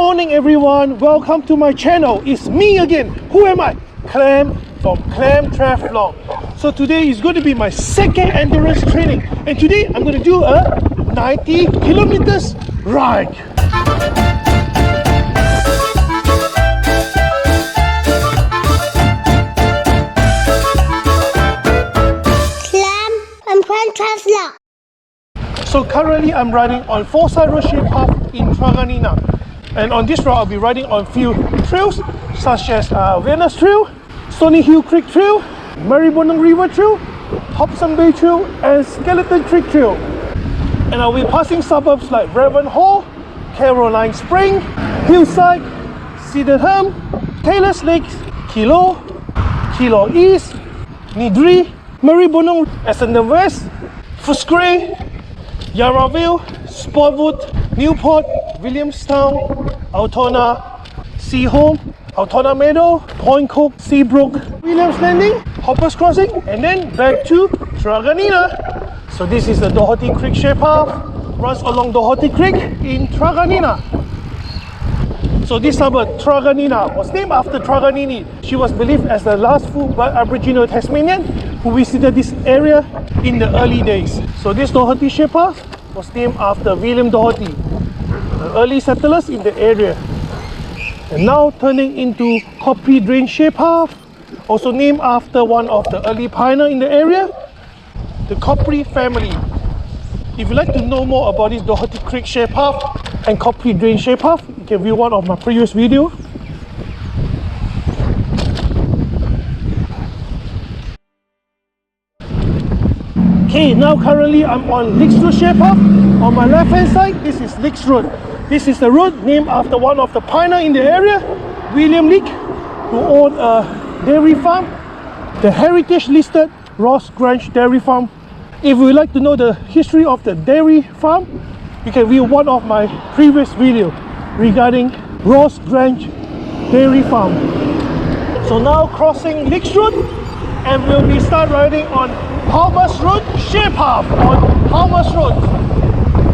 morning everyone, welcome to my channel. It's me again. Who am I? Clem from Clem Triathlon. So today is going to be my second endurance training, and today I'm going to do a 90 kilometers ride. So currently I'm riding on 4-side road shape path in Truganina, and on this route I'll be riding on few trails such as Venus Trail, Stony Hill Creek Trail, Maribyrnong River Trail, Hobson Bay Trail and Skeleton Creek Trail. And I'll be passing suburbs like Ravenhall, Caroline Spring, Hillside, Seahome, Taylor's Lakes, Kilo East, Nidri, Maribyrnong, Essendon West, Footscray, Yaraville, Spotwood, Newport, Williamstown, Altona, Seahome, Altona Meadow, Point Cook, Seabrook, Williams Landing, Hoppers Crossing, and then back to Truganina. So this is the Doherty Creek shape path, runs along Doherty Creek in Truganina. So this suburb, Truganina, was named after Truganini. She was believed as the last full Aboriginal Tasmanian who visited this area in the early days. So this Doherty shape path was named after William Doherty, the early settlers in the area. And now turning into Cropley drain shape path, also named after one of the early pioneers in the area, the Cropley family. If you'd like to know more about this Doherty Creek shape path and Cropley drain shape path, you can view one of my previous videos. Okay, now currently I'm on Licks Road shape path. On my left hand side, this is Licks Road. This is the road named after one of the pioneers in the area, William Lick, who owned a dairy farm, the heritage listed Ross Grange Dairy Farm. If you would like to know the history of the dairy farm, you can view one of my previous videos regarding Ross Grange Dairy Farm. So now crossing Licks Road, and we'll be start riding on Palmer's Road shape path on Palmer's Road.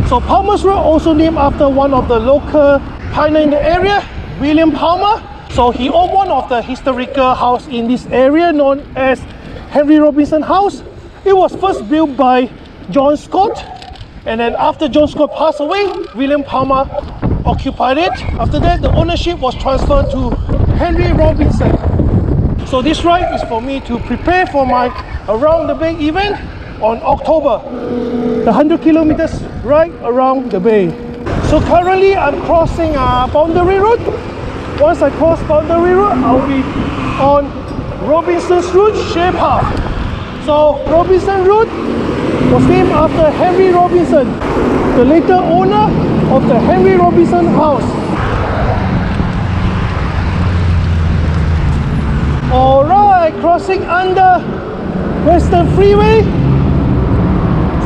So Palmer's Road also named after one of the local pioneers in the area, William Palmer. So he owned one of the historical house in this area known as Henry Robinson House. It was first built by John Scott, and then after John Scott passed away, William Palmer occupied it. After that, the ownership was transferred to Henry Robinson. So this ride is for me to prepare for my Around the Bay event on October, the 100 kilometers ride around the bay. So currently I'm crossing Boundary Road. Once I cross Boundary Road, I'll be on Robinson's Road shape path. So Robinson Road was named after Henry Robinson, the later owner of the Henry Robinson House. Alright, crossing under Western Freeway.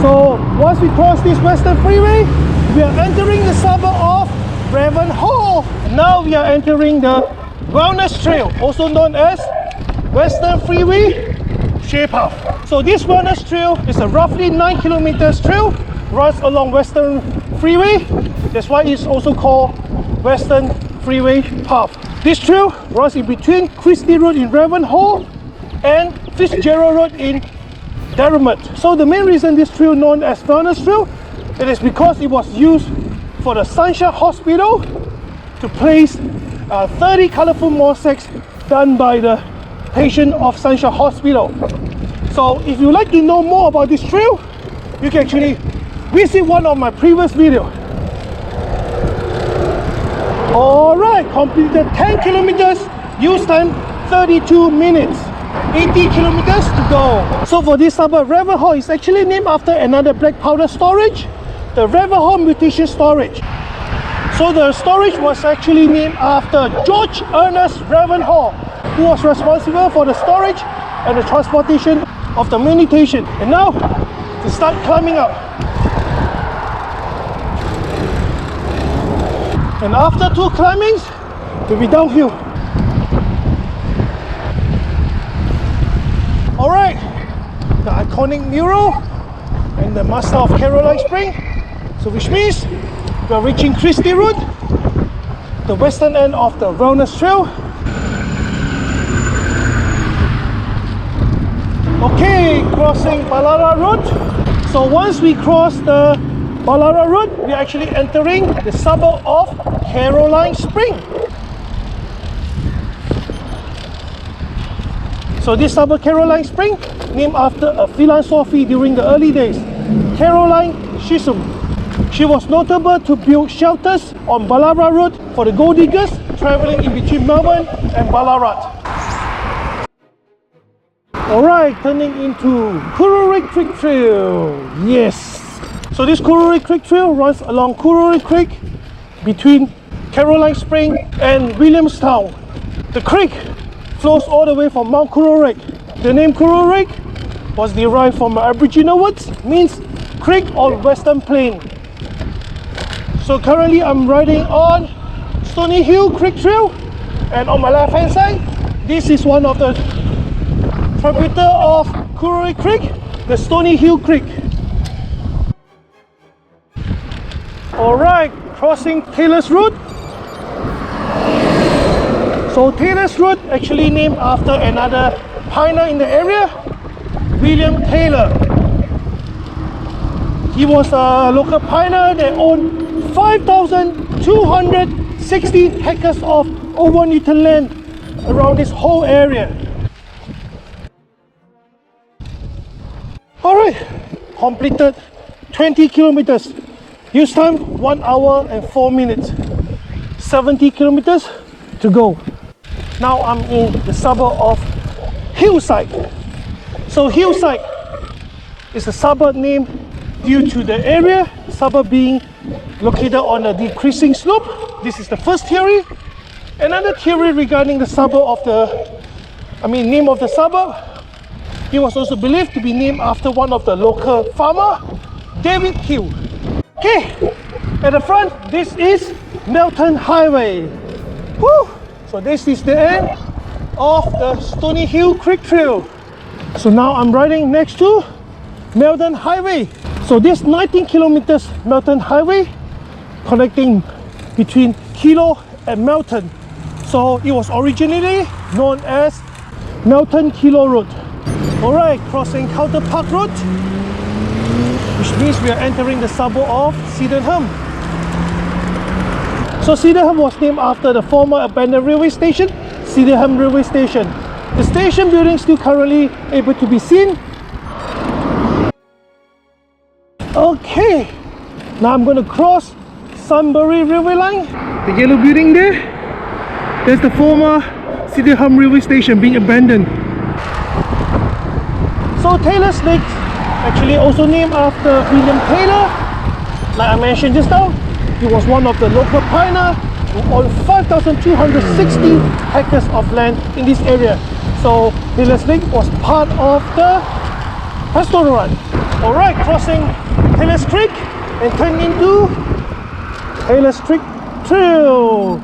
So once we cross this Western Freeway, we are entering the suburb of Ravenhall. Now we are entering the Wellness Trail, also known as Western Freeway shape path. So this Wellness Trail is a roughly 9 kilometers trail, runs along Western Freeway. That's why it's also called Western Freeway path. This trail runs in between Christie Road in Ravenhall and Fitzgerald Road in Derrimut. So the main reason this trail known as Wellness Trail, it is because it was used for the Sunshine Hospital to place 30 colourful mosaics done by the patient of Sunshine Hospital. So if you would like to know more about this trail, you can actually visit one of my previous videos. Alright, completed 10 kilometers, use time 32 minutes, 80 kilometers to go. So for this suburb, Ravenhall is actually named after another black powder storage, the Ravenhall Mutation Storage. So the storage was actually named after George Ernest Ravenhall, who was responsible for the storage and the transportation of the mutation. And now, to start climbing up. And after 2 climbings, we'll be downhill. Alright, the iconic mural and the master of Caroline Spring. So which means we are reaching Christie Road. the western end of the Wellness Trail. Okay, crossing Balara Road. So once we cross the Balara Road, we're actually entering the suburb of Caroline Spring. So this suburb, Caroline Spring, named after a philanthropy during the early days, Caroline Chisholm. She was notable to build shelters on Balara Road for the gold diggers travelling in between Melbourne and Ballarat. Alright, turning into Kururi Creek Trail. Yes! So this Kururi Creek Trail runs along Kururi Creek between Caroline Spring and Williamstown. The creek flows all the way from Mount Kururi. The name Kururi was derived from Aboriginal words, means creek or western plain. So currently I'm riding on Stony Hill Creek Trail, and on my left hand side, this is one of the tributary of Kururi Creek, the Stony Hill Creek. Alright, crossing Taylor's Road. So Taylor's Road actually named after another pioneer in the area, William Taylor. He was a local pioneer that owned 5,260 hectares of over-Newton land around this whole area. Alright, completed 20 kilometers. Use time 1 hour and 4 minutes. 70 kilometers to go. Now I'm in the suburb of Hillside. So Hillside is a suburb named due to the area, suburb being located on a decreasing slope. This is the first theory. Another theory regarding the suburb of name of the suburb. It was also believed to be named after one of the local farmer, David Hill. Okay, at the front, this is Melton Highway. Woo! So this is the end of the Stony Hill Creek Trail. So now I'm riding next to Melton Highway. So this 19 kilometers Melton Highway connecting between Kilo and Melton. So it was originally known as Melton Kilo Road. Alright, crossing Counter Park Road, which means we are entering the suburb of Sydenham. So Sydenham was named after the former abandoned railway station, Sydenham Railway Station. The station building still currently able to be seen. Okay, now I'm going to cross Sunbury Railway Line. The yellow building there, there's the former Sydenham Railway Station being abandoned. So Taylor's Lake, actually also named after William Taylor. Like I mentioned just now, he was one of the local pioneers who owned 5,260 hectares of land in this area. So Taylor's Lake was part of the pastoral run. Alright, crossing Taylor's Creek and turn into Taylor's Creek Trail.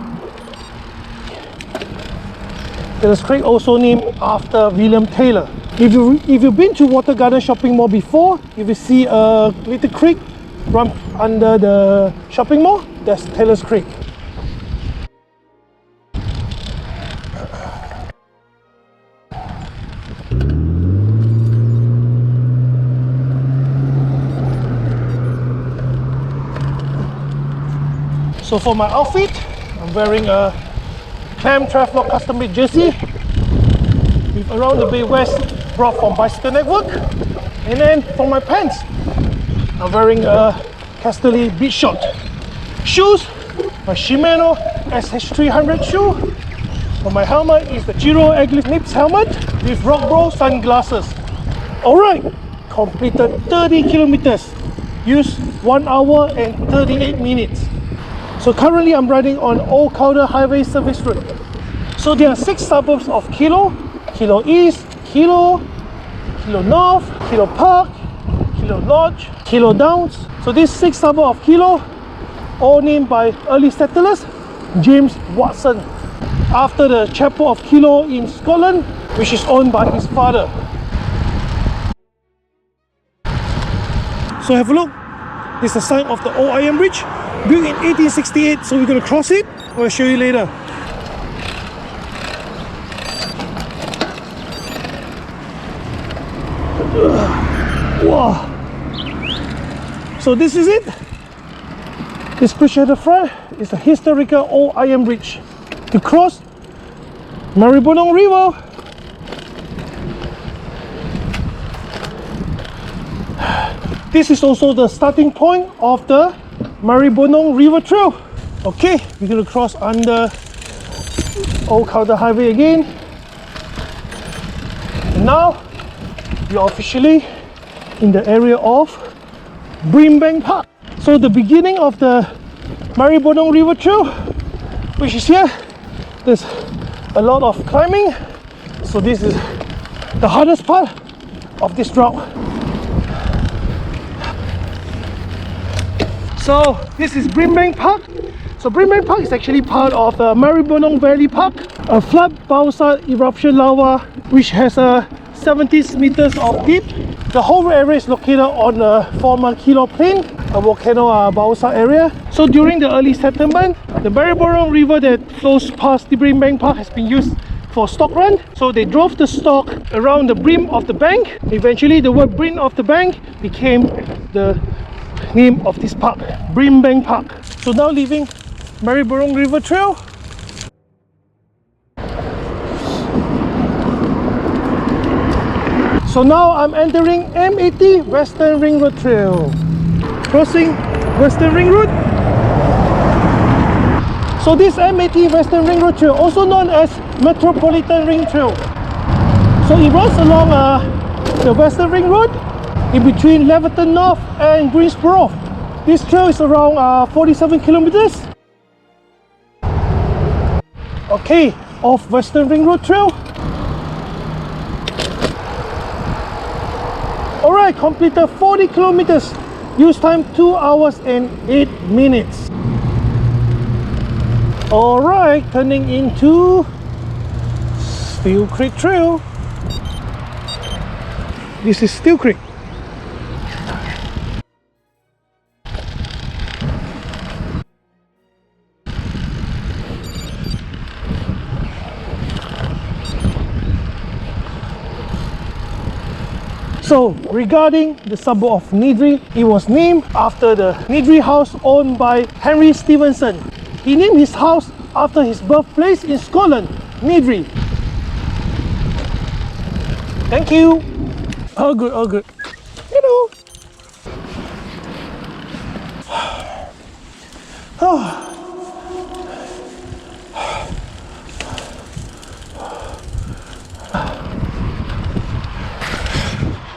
Taylor's Creek also named after William Taylor. If you've been to Water Garden Shopping Mall before, you will see a little creek run under the shopping mall. That's Taylor's Creek. So for my outfit, I'm wearing a Clam Traflock custom-made jersey with Around the Bay West brought from Bicycle Network. And then for my pants, I'm wearing a Castelli beach short. Shoes, my Shimano SH300 shoe. For my helmet is the Giro Agli Nips helmet with Rock Bro sunglasses. Alright, completed 30 kilometers. Used 1 hour and 38 minutes. So currently I'm riding on Old Calder Highway Service Road. So there are 6 suburbs of Kilo: Kilo East, Kilo, Kilo North, Kilo Park, Kilo Lodge, Kilo Downs. So these 6 suburbs of Kilo, all named by early settlers, James Watson, after the chapel of Kilo in Scotland, which is owned by his father. So have a look, this is a sign of the old iron bridge. Built in 1868, so we're going to cross it. I'll show you later. Wow. So this is it. This bridge at the front is a historical old iron bridge to cross Maribyrnong River. This is also the starting point of the Maribyrnong River Trail. Okay, we're going to cross under Old Calder Highway again. And now we are officially in the area of Brimbank Park. So the beginning of the Maribyrnong River Trail, which is here, there's a lot of climbing. So this is the hardest part of this route. So this is Brimbank Park. So Brimbank Park is actually part of the Maribyrnong Valley Park, a flood basalt eruption lava which has 70 meters of deep. The whole area is located on the former Kilo Plain, a volcano basalt area. So during the early settlement, the Maribyrnong River that flows past the Brimbank Park has been used for stock run. So they drove the stock around the brim of the bank. Eventually the word brim of the bank became the name of this park, Brimbank Park. So now leaving Maribyrnong River Trail. So now I'm entering M80 Western Ring Road Trail. Crossing Western Ring Road. So this M80 Western Ring Road Trail, also known as Metropolitan Ring Trail. So it runs along the Western Ring Road in between Leverton North and Greensboro. This trail is around 47 kilometers. Okay, off Western Ring Road Trail. Alright, completed 40 kilometers. Use time 2 hours and 8 minutes. Alright, turning into Steel Creek Trail. This is Steel Creek. So regarding the suburb of Nidri, it was named after the Nidri house owned by Henry Stevenson. He named his house after his birthplace in Scotland, Nidri. Thank you. All good, all good. You know.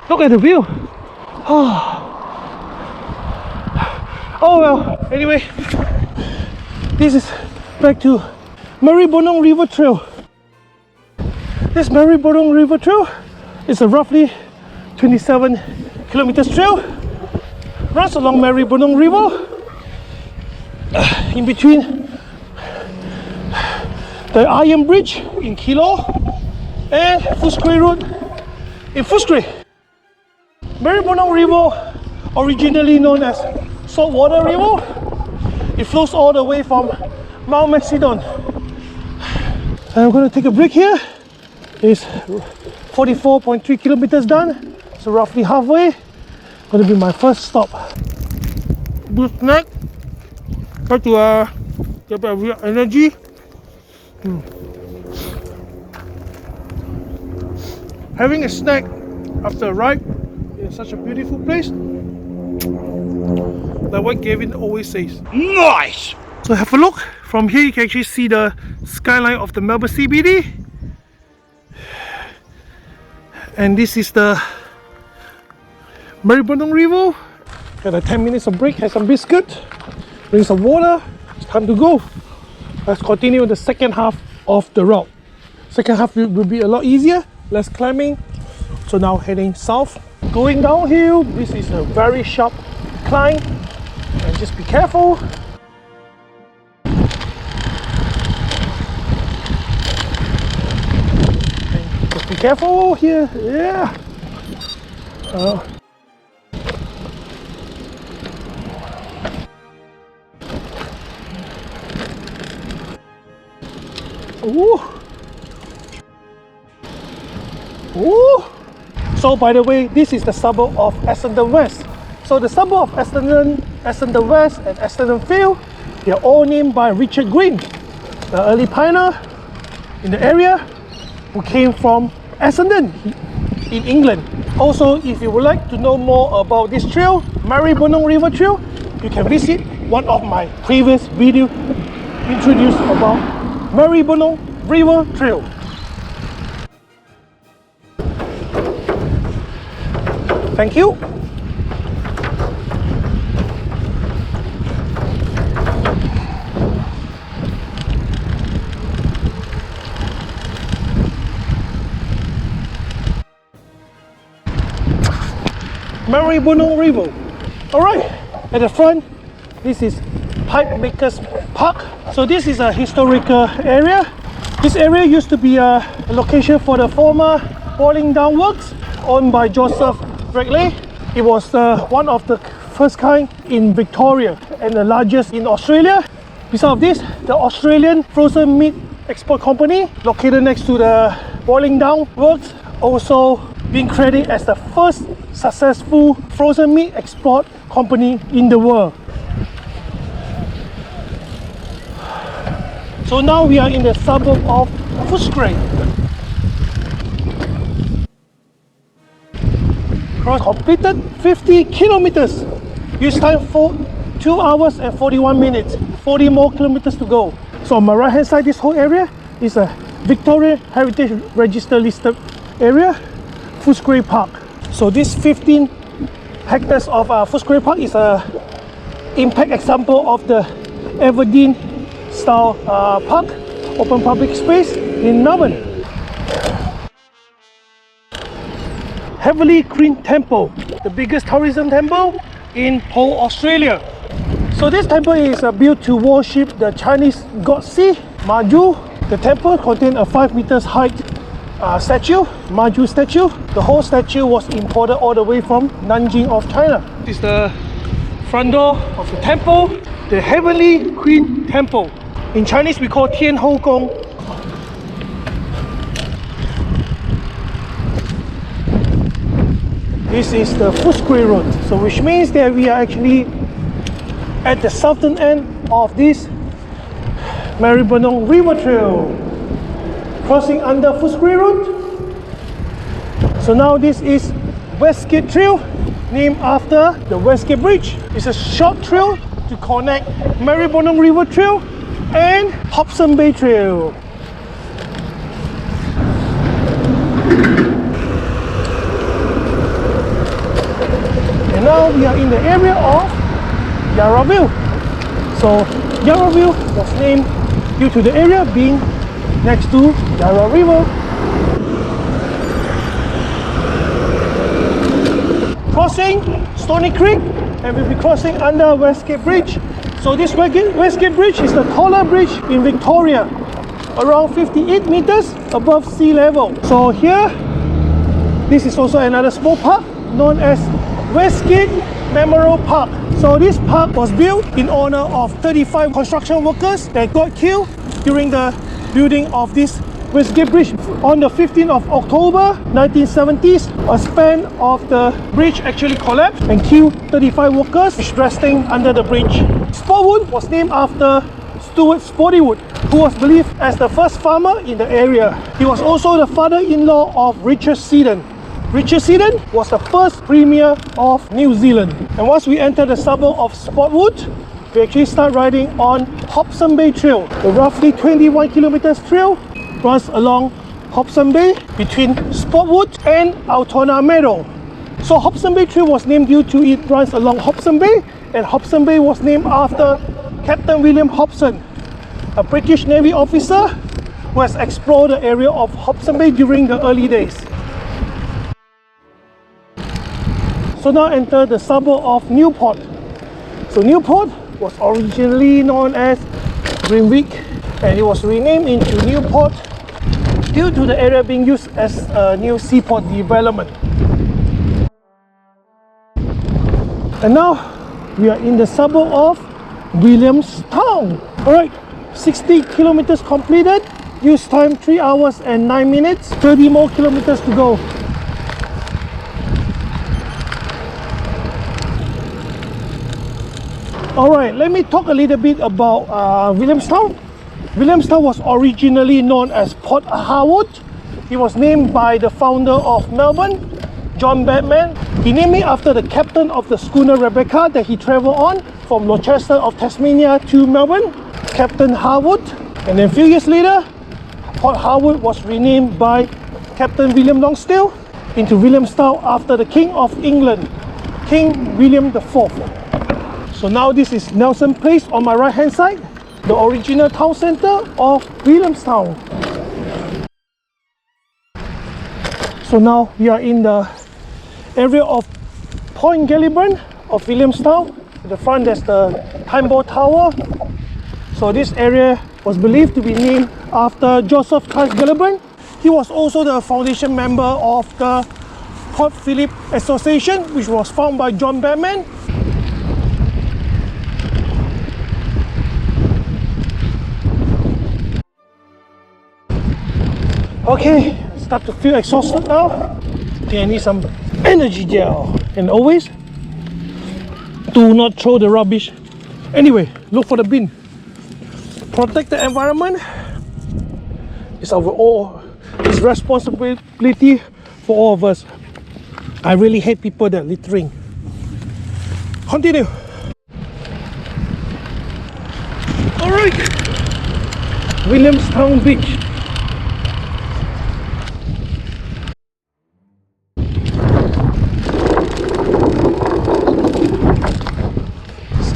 Look at the view. Oh well, anyway, this is back to Maribyrnong River Trail. This Maribyrnong River Trail is a roughly 27 kilometers trail. Runs along Maribyrnong River in between the Iron Bridge in Kilo and Footscray Road in Footscray. Maribyrnong River, originally known as Saltwater River, it flows all the way from Mount Macedon. And I'm going to take a break here. It's 44.3 kilometers done, so roughly halfway. Going to be my first stop. Good snack. Try to get a bit of real energy. Having a snack after a ride in such a beautiful place, like what Gavin always says. Nice! So have a look. From here you can actually see the skyline of the Melbourne CBD. And this is the Maribyrnong River. Got a 10 minutes of break, have some biscuit, drink some water. It's time to go. Let's continue the second half of the route. Second half will be a lot easier, less climbing. So now heading south. Going downhill, this is a very sharp climb. And just be careful. And just be careful here. Yeah. Ooh. Ooh. So by the way, this is the suburb of Essendon West. So the suburb of Essendon West and Essendon Field, they are all named by Richard Green, the early pioneer in the area who came from Essendon in England. Also, if you would like to know more about this trail, Maribyrnong River Trail, you can visit one of my previous videos introduced about Maribyrnong River Trail. Thank you. Maribyrnong River. Alright, at the front, this is Pipemakers Park. So this is a historical area. This area used to be a location for the former boiling down works owned by Joseph Barclay. It was one of the first kind in Victoria and the largest in Australia. Besides this, the Australian Frozen Meat Export Company, located next to the boiling down works, also being credited as the first successful frozen meat export company in the world. So now we are in the suburb of Footscray. Completed 50 kilometers. Use time for 2 hours and 41 minutes. 40 more kilometers to go. So on my right hand side, this whole area is a Victoria Heritage Register listed area, Footscray Park. So this 15 hectares of Footscray Park is a impact example of the Aberdeen style park, open public space in Melbourne. Heavily Green Temple, the biggest tourism temple in whole Australia. So this temple is built to worship the Chinese god Sea, Maju. The temple contains a 5 meters height statue, Maju statue. The whole statue was imported all the way from Nanjing of China. This is the front door of the temple, the Heavenly Queen Temple. In Chinese we call Tian Hou Gong. This is the Footscray Road, so which means that we are actually at the southern end of this Maribyrnong River Trail, crossing under Footscray Road. So now this is Westgate Trail, named after the Westgate Bridge. It's a short trail to connect Maribyrnong River Trail and Hobson Bay Trail. And now we are in the area of Yaraville. So Yaraville was named due to the area being next to Yarra River. Crossing Stony Creek, and we'll be crossing under Westgate Bridge. So this Westgate Bridge is the taller bridge in Victoria, around 58 meters above sea level. So here, this is also another small park known as Westgate Memorial Park. So this park was built in honor of 35 construction workers that got killed during the building of this Westgate Bridge. On the 15th of October 1970s, a span of the bridge actually collapsed and killed 35 workers resting under the bridge. Sportwood was named after Stuart Sportywood, who was believed as the first farmer in the area. He was also the father-in-law of Richard Seddon. Richard Seddon was the first Premier of New Zealand. And once we enter the suburb of Sportwood, we actually start riding on Hobson Bay Trail. The roughly 21 kilometers trail runs along Hobson Bay between Sportwood and Altona Meadow. So Hobson Bay Trail was named due to it runs along Hobson Bay, and Hobson Bay was named after Captain William Hobson, a British Navy officer who has explored the area of Hobson Bay during the early days. So now enter the suburb of Newport. So Newport was originally known as Greenwich, and it was renamed into Newport due to the area being used as a new seaport development. And now we are in the suburb of Williamstown. Alright, 60 kilometers completed, Use time 3 hours and 9 minutes. 30 more kilometers to go. Alright, let me talk a little bit about Williamstown. Williamstown was originally known as Port Harwood. It was named by the founder of Melbourne, John Batman. He named it after the captain of the schooner Rebecca that he travelled on from Launceston of Tasmania to Melbourne, Captain Harwood. And then a few years later, Port Harwood was renamed by Captain William Longstale into Williamstown after the King of England, King William IV. So now this is Nelson Place on my right hand side, the original town centre of Williamstown. So now we are in the area of Point Galliburn of Williamstown. At the front there's the Time Ball Tower. So this area was believed to be named after Joseph Charles Galliburn. He was also the foundation member of the Port Phillip Association, which was founded by John Batman. Okay, start to feel exhausted now. Okay, I need some energy gel. And always, do not throw the rubbish. Anyway, look for the bin. Protect the environment. It's it's responsibility for all of us. I really hate people that are littering. Continue. Alright, Williamstown Beach.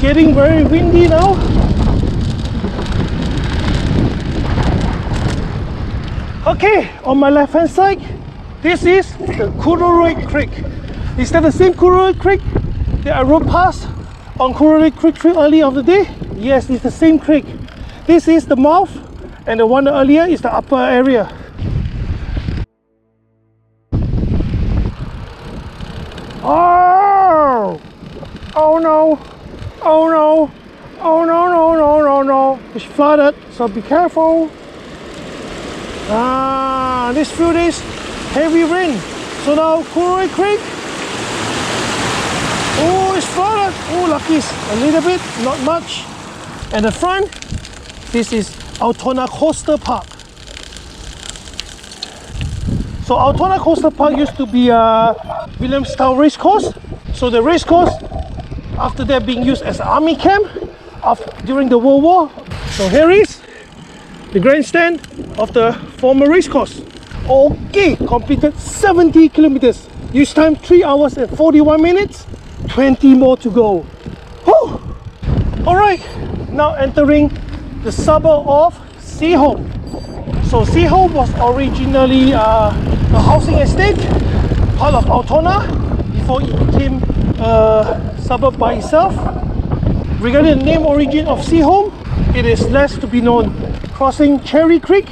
Getting very windy now. Okay, on my left hand side, this is the Kururi Creek. Is that the same Kururi Creek that I rode past on Kururi Creek Trail earlier of the day? Yes, it's the same creek. This is the mouth, and the one earlier is the upper area. Oh! Oh no! Oh no! Oh no, no, no, no, no! It's flooded, so be careful. These few days, heavy rain. So now, Kururi Creek. Oh, it's flooded. Oh, lucky, a little bit, not much. At the front, this is Altona Coastal Park. So Altona Coastal Park used to be a Williamstown racecourse. So the racecourse, after that being used as an army camp during the World War. So here is the grandstand of the former racecourse. Okay, completed 70 kilometers. Use time 3 hours and 41 minutes. 20 more to go. Whew. Alright, now entering the suburb of Seahome. So Seahome was originally a housing estate, part of Altona, before it became a suburb by itself. Regarding the name origin of Seahome, it is less to be known. Crossing Cherry Creek.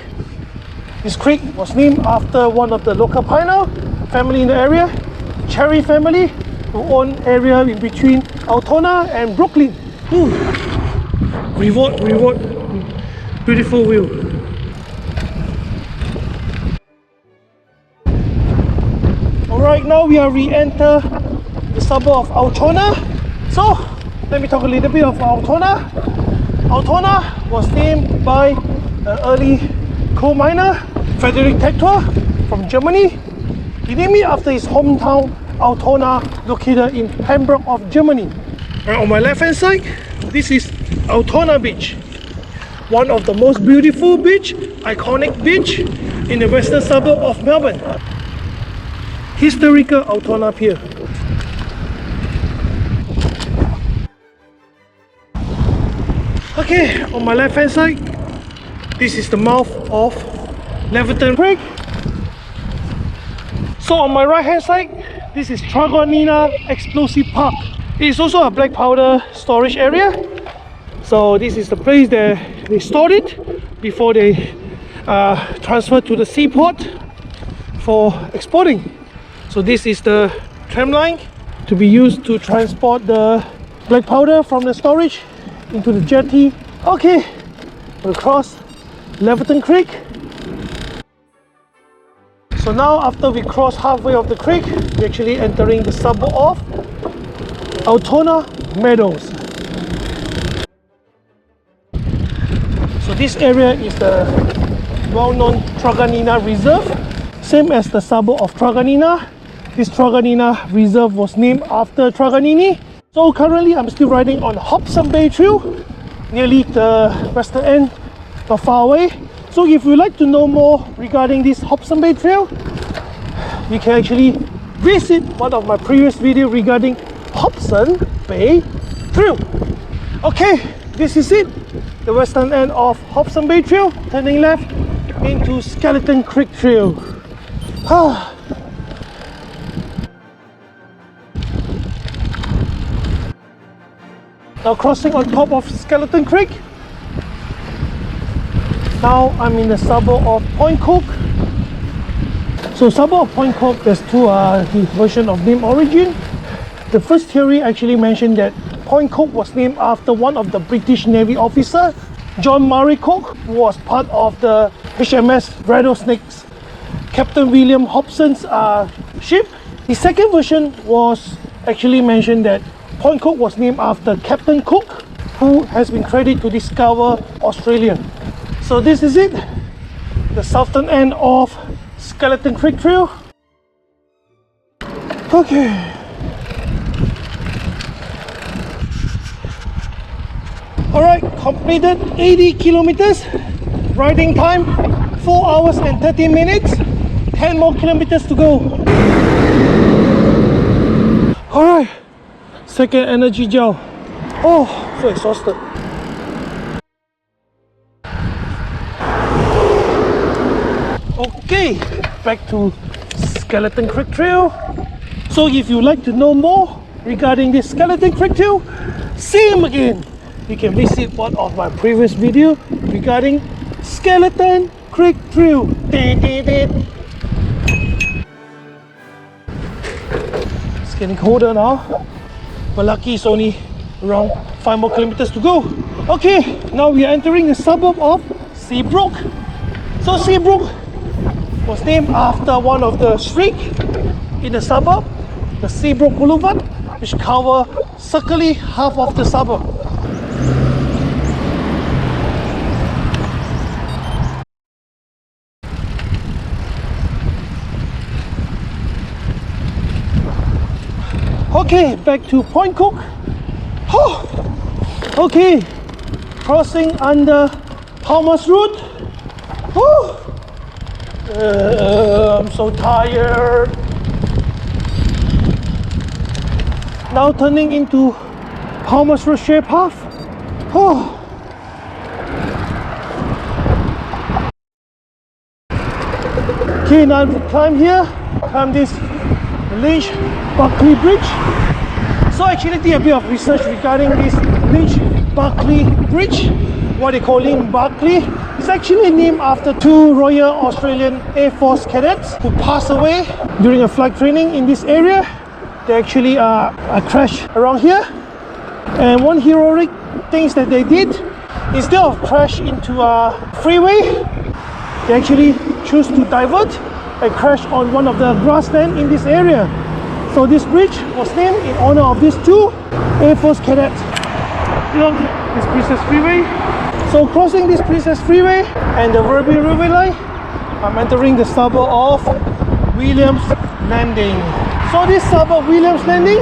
This creek was named after one of the local pioneer family in the area, Cherry family, who own area in between Altona and Brooklyn. Reward, beautiful view. Alright, now we are re-enter the suburb of Altona. So, let me talk a little bit of Altona. Altona was named by an early coal miner, Frederick Tector from Germany. He named it after his hometown, Altona, located in Hamburg of Germany. And on my left hand side, this is Altona Beach. One of the most beautiful beach, iconic beach in the western suburb of Melbourne. Historical Altona Pier. Okay, on my left hand side, this is the mouth of Leverton Creek. So on my right hand side, this is Dragonina Explosive Park. It is also a black powder storage area. So this is the place that they stored it before they transferred to the seaport for exporting. So this is the tram line to be used to transport the black powder from the storage into the jetty. Okay, we'll cross Leverton Creek So now after we cross halfway of the creek, we're actually entering the suburb of Altona Meadows. So this area is the well-known Truganina Reserve. Same as the suburb of Truganina, this Truganina Reserve was named after Truganini. So currently I'm still riding on Hobson Bay Trail, nearly the western end, not far away. So if you'd like to know more regarding this Hobson Bay Trail, you can actually visit one of my previous videos regarding Hobson Bay Trail. Okay, this is it, the western end of Hobson Bay Trail, turning left into Skeleton Creek Trail. Now crossing on top of Skeleton Creek. Now I'm in the suburb of Point Cook. So suburb of Point Cook, there's two versions of name origin. The first theory actually mentioned that Point Cook was named after one of the British Navy officer, John Murray Cook, who was part of the HMS Rattlesnake's Captain William Hobson's ship. The second version was actually mentioned that Point Cook was named after Captain Cook, who has been credited to discover Australia. So this is it, the southern end of Skeleton Creek Trail. Okay. Alright, completed 80 kilometers. Riding time 4 hours and 30 minutes. 10 more kilometers to go. Alright, second energy gel. Oh, so exhausted. Okay, back to Skeleton Creek Trail. So if you'd like to know more regarding this Skeleton Creek Trail, same again, you can visit one of my previous videos regarding Skeleton Creek Trail. It's getting colder now, but lucky it's only around 5 more kilometers to go. Okay, now we are entering the suburb of Seabrook. So Seabrook was named after one of the streets in the suburb, the Seabrook Boulevard, which covers circularly half of the suburb. Okay, back to Point Cook. Oh, okay, crossing under Thomas Road. Oh, I'm so tired. Now turning into Thomas Road Share Path. Oh. Okay, now we climb here, climb this Lynch Barclay Bridge. So actually did a bit of research regarding this Lynch Barclay Bridge. What they call him Barclay. It's actually named after two Royal Australian Air Force cadets who passed away during a flight training in this area. They actually crashed around here. And one heroic things that they did, instead of crash into a freeway, they actually choose to divert and crash on one of the grassland in this area. So this bridge was named in honor of these two Air Force cadets. Look, this Princess Freeway. So crossing this Princess Freeway and the Verbi Railway line, I'm entering the suburb of Williams Landing. So this suburb Williams Landing,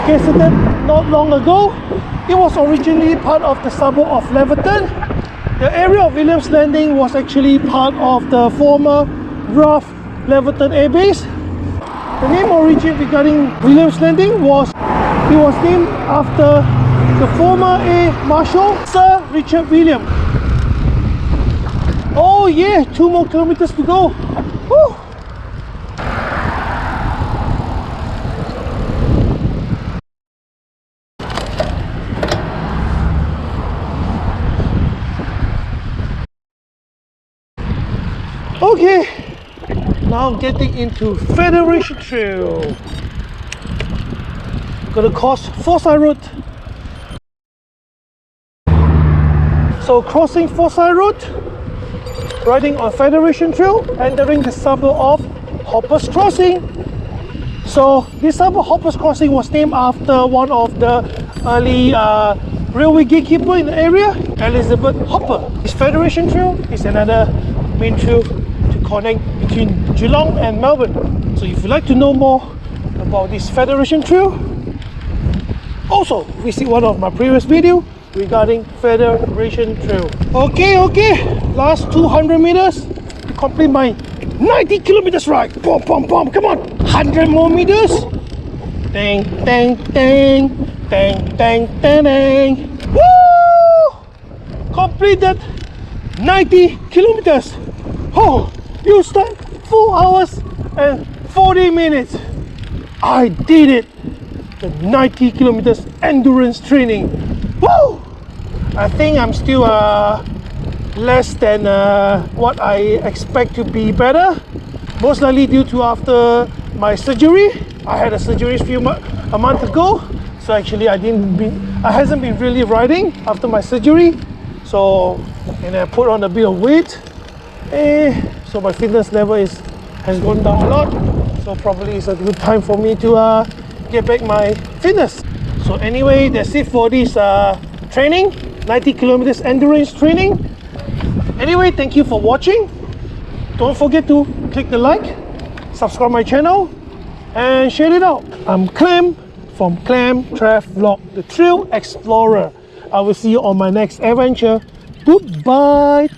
gazetted not long ago, it was originally part of the suburb of Leverton. The area of Williams Landing was actually part of the former RAF Leverton Air Base. The name origin regarding Williams Landing was, it was named after the former Air Marshal Sir Richard Williams. Oh yeah, 2 more kilometers to go. Woo. Okay, now getting into Federation Trail. Gonna cross Forsyth Road. So crossing Forsyth Road, riding on Federation Trail, entering the suburb of Hoppers Crossing. So this Hoppers Crossing was named after one of the early railway gatekeeper in the area, Elizabeth Hopper. This Federation Trail is another main trail to connect between Geelong and Melbourne. So if you'd like to know more about this Federation Trail, also visit one of my previous videos regarding Federation Trail. Okay, last 200 meters to complete my 90 kilometers ride. Boom, boom, boom, come on. 100 more meters. Dang, dang, dang, dang, dang, dang, dang. Woo! Completed 90 kilometers. Oh, you start 4 hours and 40 minutes. I did it. The 90 kilometers endurance training. Woo! I think I'm still less than what I expect to be better. Most likely due to after my surgery. I had a surgery a month ago, so actually I hasn't been really riding after my surgery. So, and I put on a bit of weight, so my fitness level has gone down a lot. So probably it's a good time for me to get back my fitness. So anyway, that's it for this training, 90 kilometers endurance training. Anyway, thank you for watching. Don't forget to click the like, subscribe my channel, and share it out. I'm Clem from Clem Trav Vlog, the Trail Explorer. I will see you on my next adventure. Goodbye.